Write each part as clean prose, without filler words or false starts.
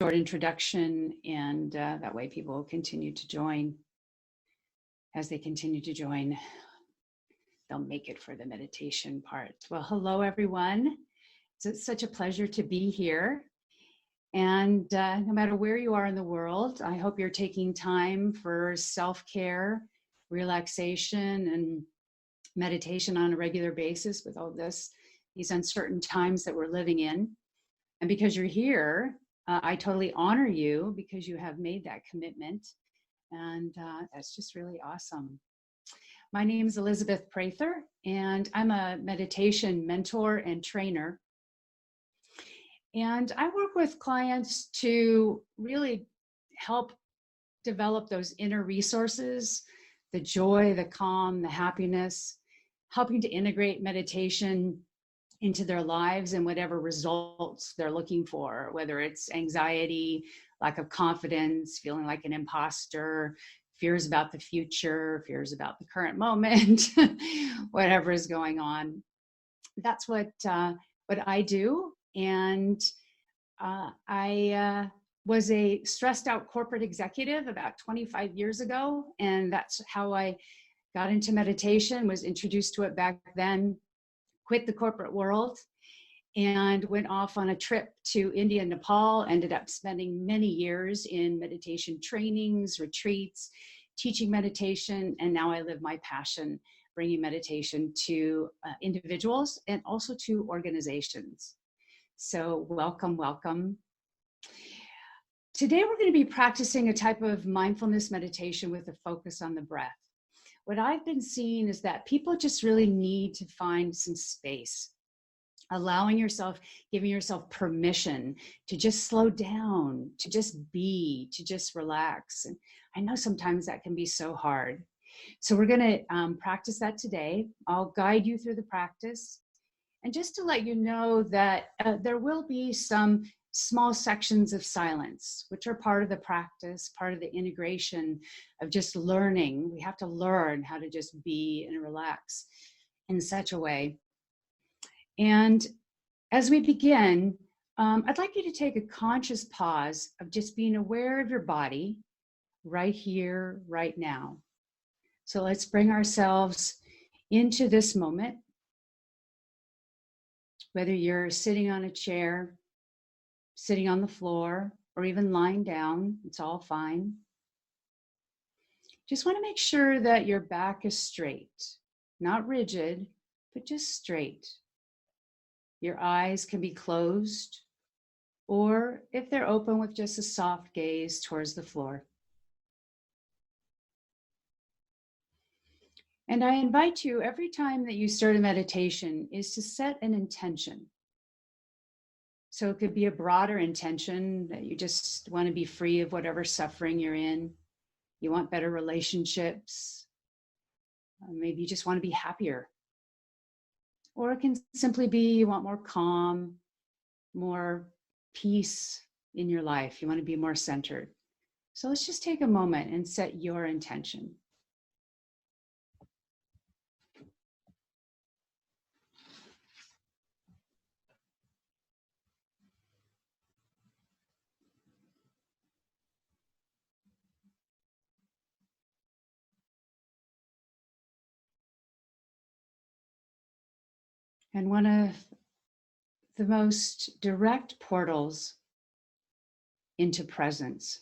short introduction, and that way people will continue to join. As they continue to join, they'll make it for the meditation part. Well, hello, everyone. It's such a pleasure to be here. And no matter where you are in the world, I hope you're taking time for self-care, relaxation, and meditation on a regular basis with all these uncertain times that we're living in. And because you're here, I totally honor you because you have made that commitment. And that's just really awesome. My name is Elizabeth Prather, and I'm a meditation mentor and trainer. And I work with clients to really help develop those inner resources, the joy, the calm, the happiness, helping to integrate meditation into their lives and whatever results they're looking for, whether it's anxiety, lack of confidence, feeling like an imposter, fears about the future, fears about the current moment, whatever is going on. That's what I do. And I was a stressed out corporate executive about 25 years ago. And that's how I got into meditation, was introduced to it back then, quit the corporate world, and went off on a trip to India and Nepal, ended up spending many years in meditation trainings, retreats, teaching meditation, and now I live my passion, bringing meditation to individuals and also to organizations. So welcome, welcome. Today we're going to be practicing a type of mindfulness meditation with a focus on the breath. What I've been seeing is that people just really need to find some space, allowing yourself, giving yourself permission to just slow down, to just be, to just relax. And I know sometimes that can be so hard. So we're going to practice that today. I'll guide you through the practice. And just to let you know that there will be some small sections of silence, which are part of the practice, part of the integration of just learning. We have to learn how to just be and relax in such a way. And as we begin, I'd like you to take a conscious pause of just being aware of your body right here, right now. So let's bring ourselves into this moment. Whether you're sitting on a chair, sitting on the floor, or even lying down, it's all fine. Just want to make sure that your back is straight, not rigid, but just straight. Your eyes can be closed, or if they're open, with just a soft gaze towards the floor. And I invite you, every time that you start a meditation, is to set an intention. So it could be a broader intention that you just want to be free of whatever suffering you're in. You want better relationships. Maybe you just want to be happier. Or it can simply be you want more calm, more peace in your life. You want to be more centered. So let's just take a moment and set your intention. And one of the most direct portals into presence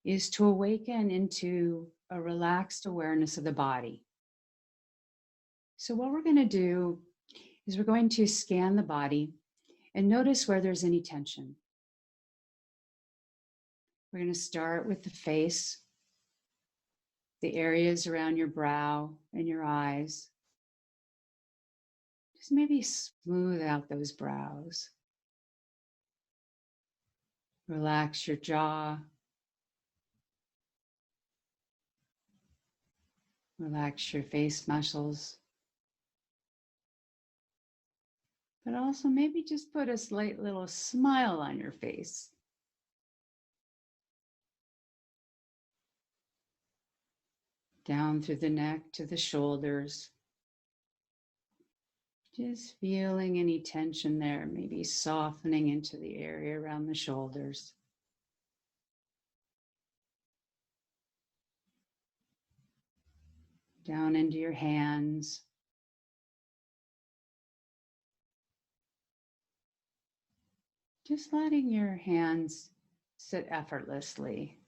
is to awaken into a relaxed awareness of the body. So what we're going to do is we're going to scan the body and notice where there's any tension. We're going to start with the face, the areas around your brow and your eyes. Just maybe smooth out those brows. Relax your jaw. Relax your face muscles. But also maybe just put a slight little smile on your face. Down through the neck to the shoulders. Just feeling any tension there, maybe softening into the area around the shoulders. down into your hands. Just letting your hands sit effortlessly.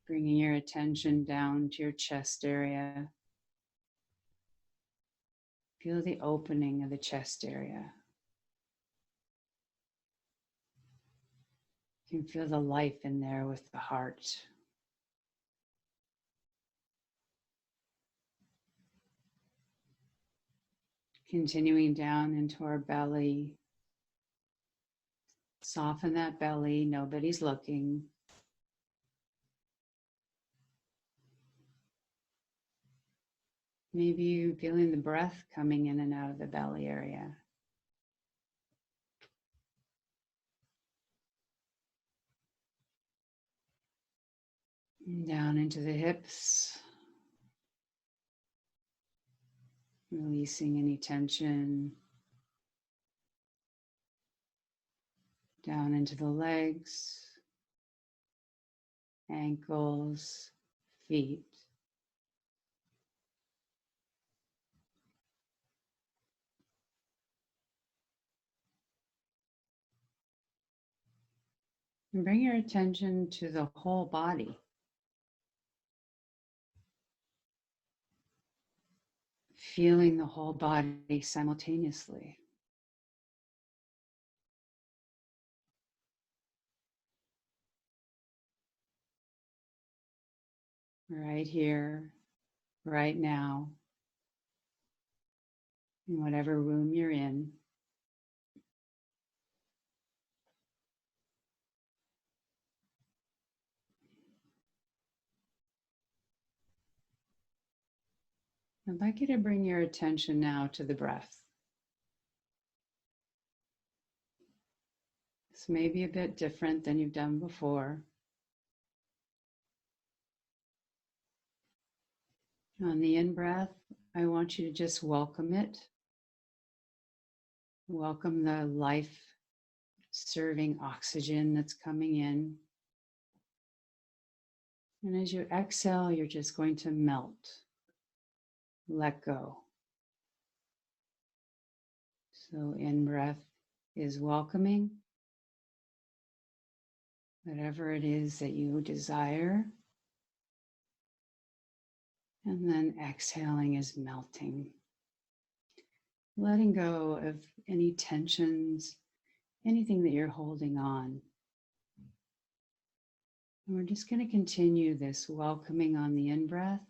Bringing your attention down to your chest area. Feel the opening of the chest area. You can feel the life in there with the heart. Continuing down into our belly. Soften that belly, nobody's looking. Maybe you feeling the breath coming in and out of the belly area. Down into the hips. Releasing any tension. Down into the legs, ankles, feet. And bring your attention to the whole body. Feeling the whole body simultaneously. Right here, right now, in whatever room you're in. I'd like you to bring your attention now to the breath. This may be a bit different than you've done before. On the in-breath, I want you to just welcome it. Welcome the life-serving oxygen that's coming in. And as you exhale, you're just going to melt. Let go. So in-breath is welcoming whatever it is that you desire. And then exhaling is melting. Letting go of any tensions, anything that you're holding on. And we're just going to continue this welcoming on the in-breath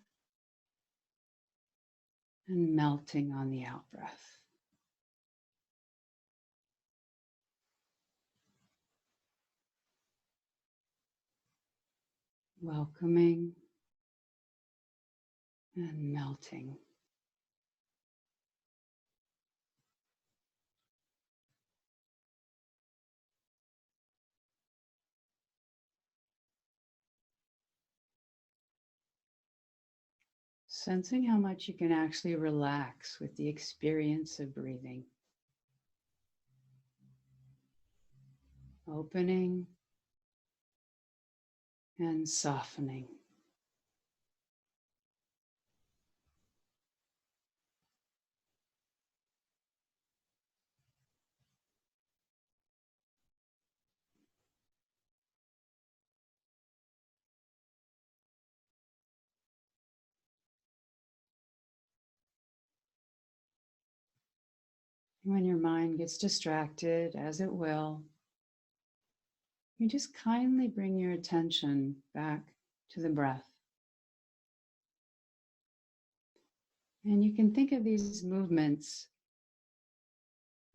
and melting on the out-breath. Welcoming and melting. Sensing how much you can actually relax with the experience of breathing. Opening and softening. When your mind gets distracted, as it will, you just kindly bring your attention back to the breath. And you can think of these movements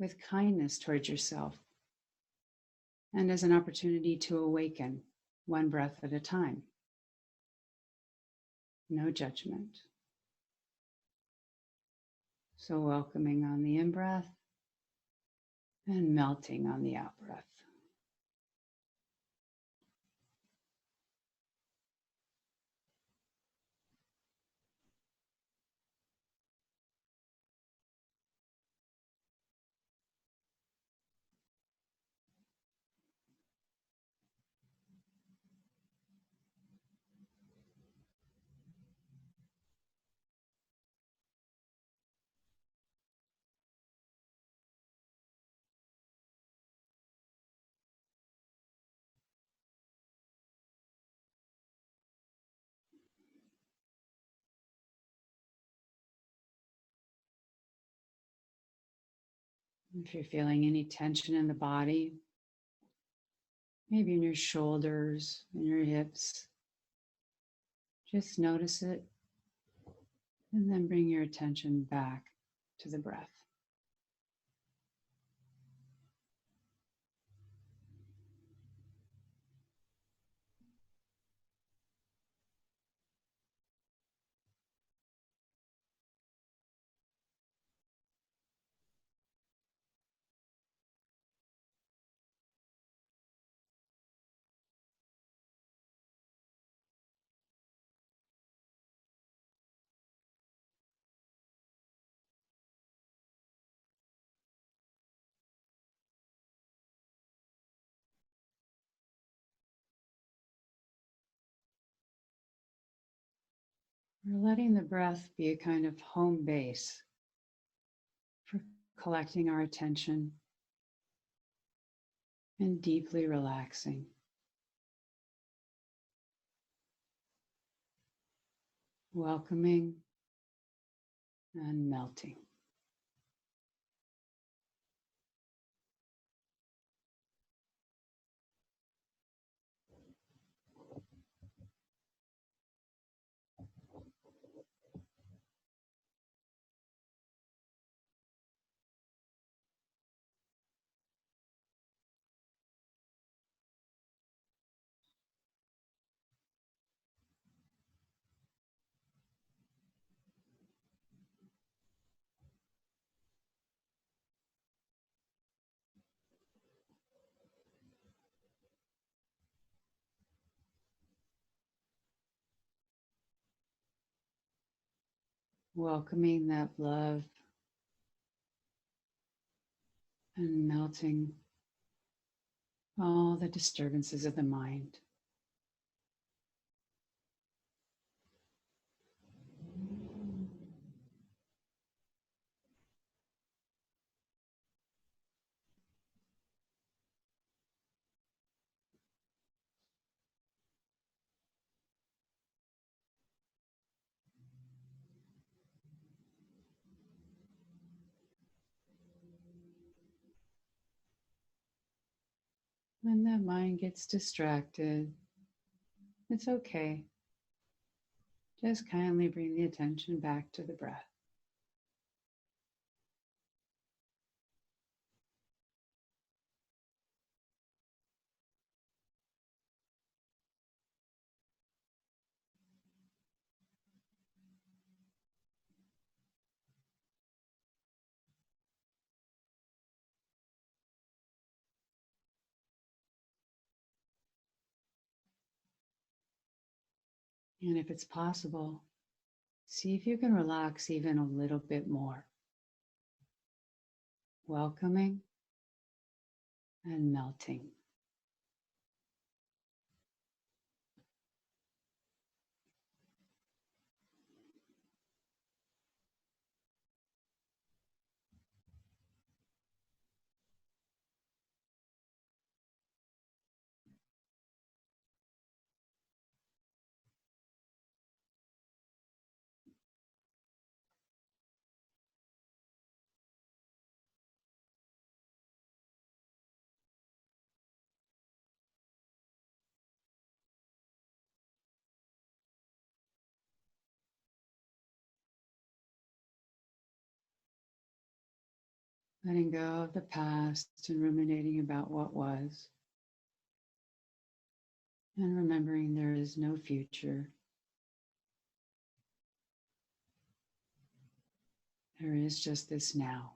with kindness towards yourself and as an opportunity to awaken one breath at a time. No judgment. So welcoming on the in-breath and melting on the out-breath. If you're feeling any tension in the body, maybe in your shoulders, in your hips, just notice it and then bring your attention back to the breath. We're letting the breath be a kind of home base for collecting our attention and deeply relaxing. Welcoming and melting. Welcoming that love and melting all the disturbances of the mind. When that mind gets distracted, it's okay. Just kindly bring the attention back to the breath. And if it's possible, see if you can relax even a little bit more. Welcoming and melting. Letting go of the past and ruminating about what was. And remembering there is no future. There is just this now.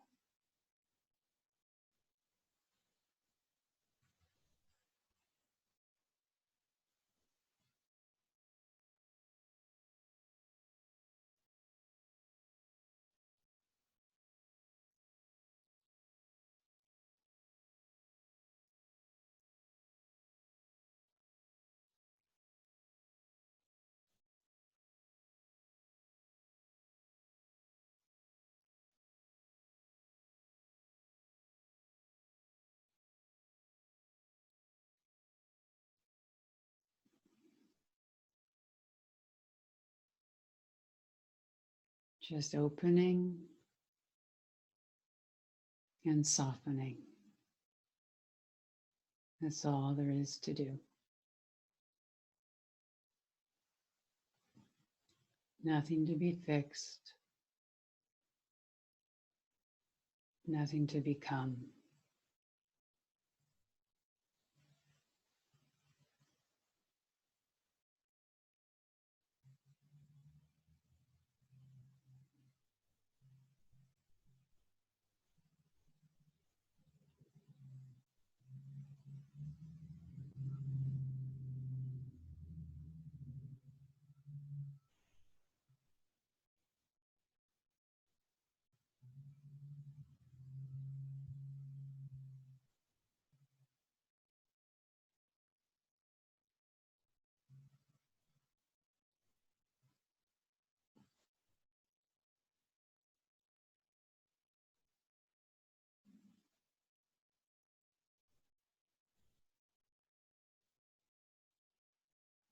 Just opening and softening. That's all there is to do. Nothing to be fixed, nothing to become.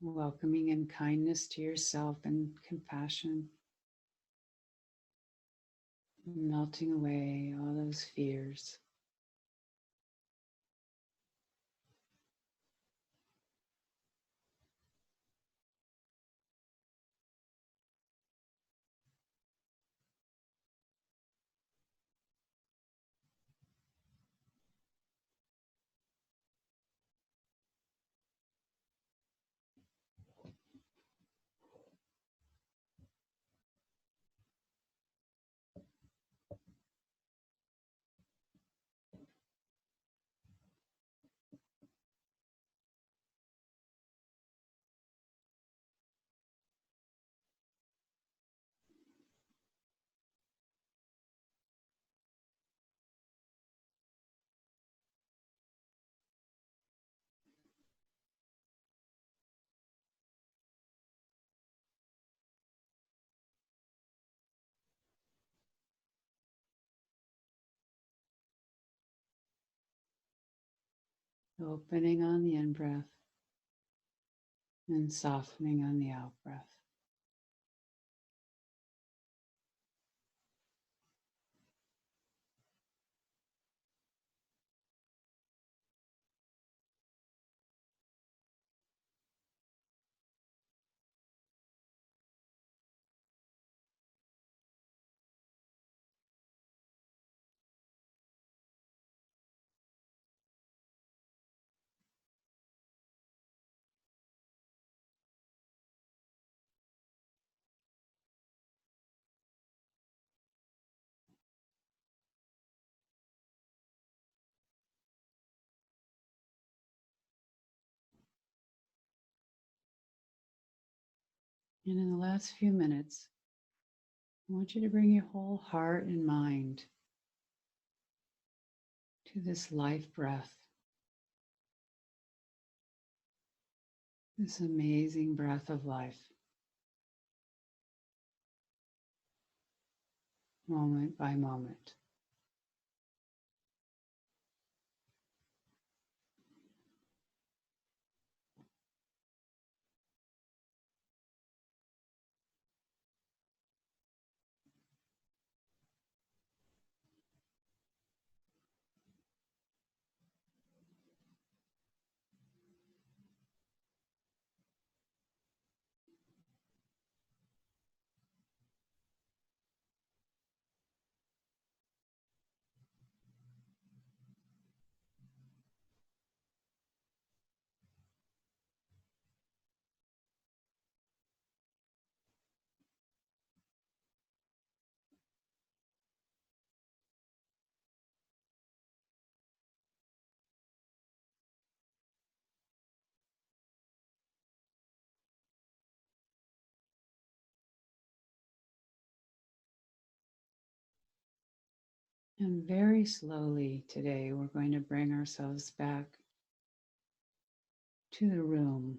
Welcoming in kindness to yourself and compassion, melting away all those fears. Opening on the in-breath and softening on the out-breath. And in the last few minutes, I want you to bring your whole heart and mind to this life breath, this amazing breath of life, moment by moment. And very slowly today, we're going to bring ourselves back to the room.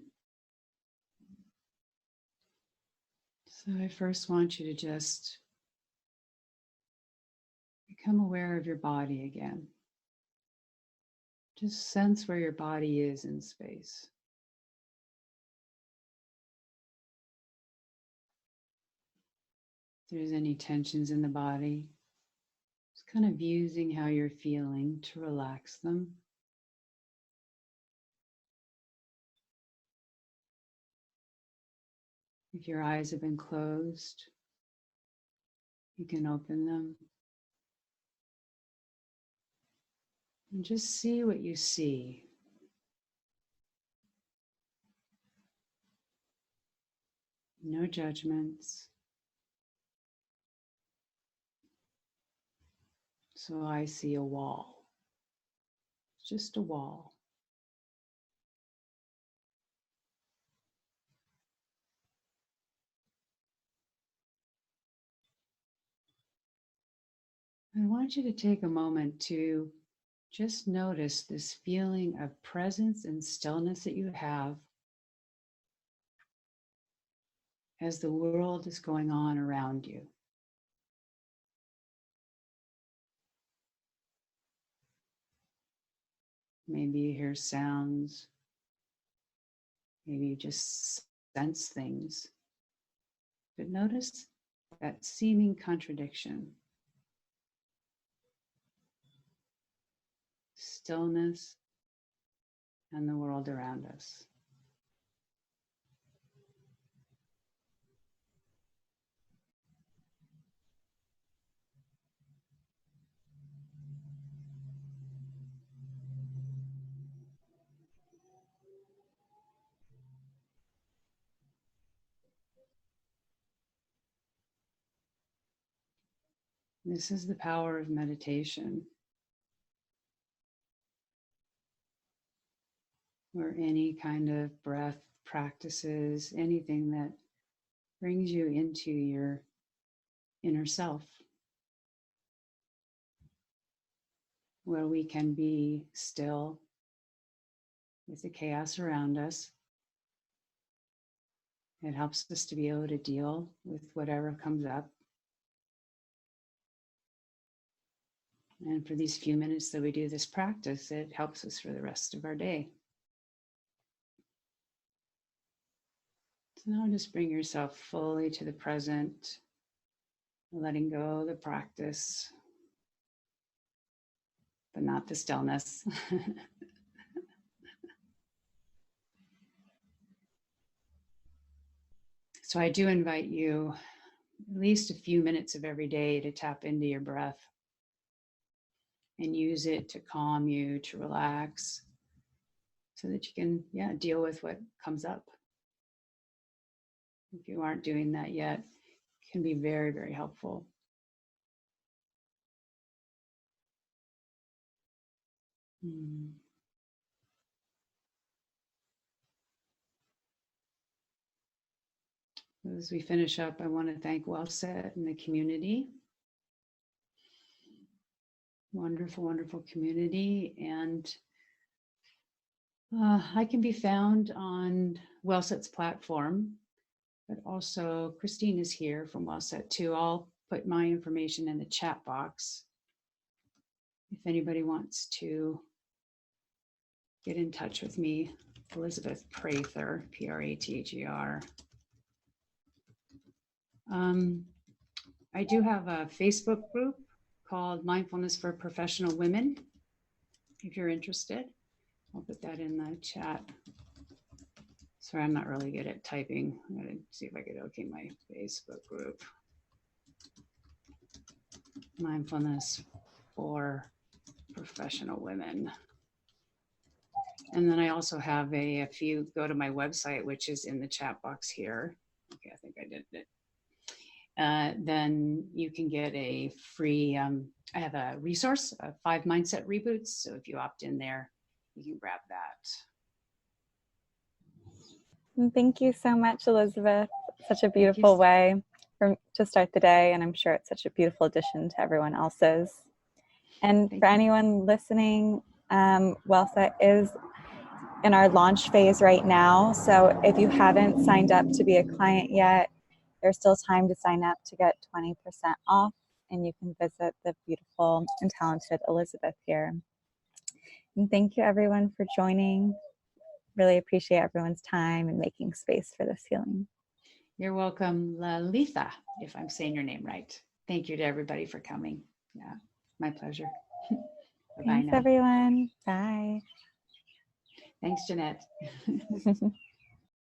So I first want you to just become aware of your body again. Just sense where your body is in space. If there's any tensions in the body, just kind of using how you're feeling to relax them. If your eyes have been closed, you can open them. And just see what you see. No judgments. So I see a wall. It's just a wall. I want you to take a moment to just notice this feeling of presence and stillness that you have as the world is going on around you. Maybe you hear sounds. Maybe you just sense things. But notice that seeming contradiction. Stillness and the world around us. This is the power of meditation, or any kind of breath practices, anything that brings you into your inner self, where we can be still with the chaos around us. It helps us to be able to deal with whatever comes up. And for these few minutes that we do this practice, it helps us for the rest of our day. So now just bring yourself fully to the present, letting go of the practice, but not the stillness. So I do invite you at least a few minutes of every day to tap into your breath and use it to calm you, to relax, so that you can, deal with what comes up. If you aren't doing that yet, it can be very, very helpful. As we finish up, I want to thank WellSet and the community. Wonderful, wonderful community. And I can be found on WellSet's platform, but also Christine is here from WellSet too. I'll put my information in the chat box if anybody wants to get in touch with me. Elizabeth Prather, Prather. I do have a Facebook group called Mindfulness for Professional Women. If you're interested, I'll put that in the chat. Sorry, I'm not really good at typing. I'm gonna see if I could locate my Facebook group. Mindfulness for Professional Women. And then I also have if you go to my website, which is in the chat box here. Okay, I think I did it. Then you can get a free, I have a resource, 5 mindset reboots. So if you opt in there, you can grab that. Thank you so much, Elizabeth. Such a beautiful way to start the day. And I'm sure it's such a beautiful addition to everyone else's. And for anyone listening, WellSet is in our launch phase right now. So if you haven't signed up to be a client yet, there's still time to sign up to get 20% off, and you can visit the beautiful and talented Elizabeth here. And thank you everyone for joining. Really appreciate everyone's time and making space for this healing. You're welcome, Lalitha, if I'm saying your name right. Thank you to everybody for coming. Yeah. My pleasure. Bye-bye Thanks, now. everyone. Bye. Thanks, Jeanette.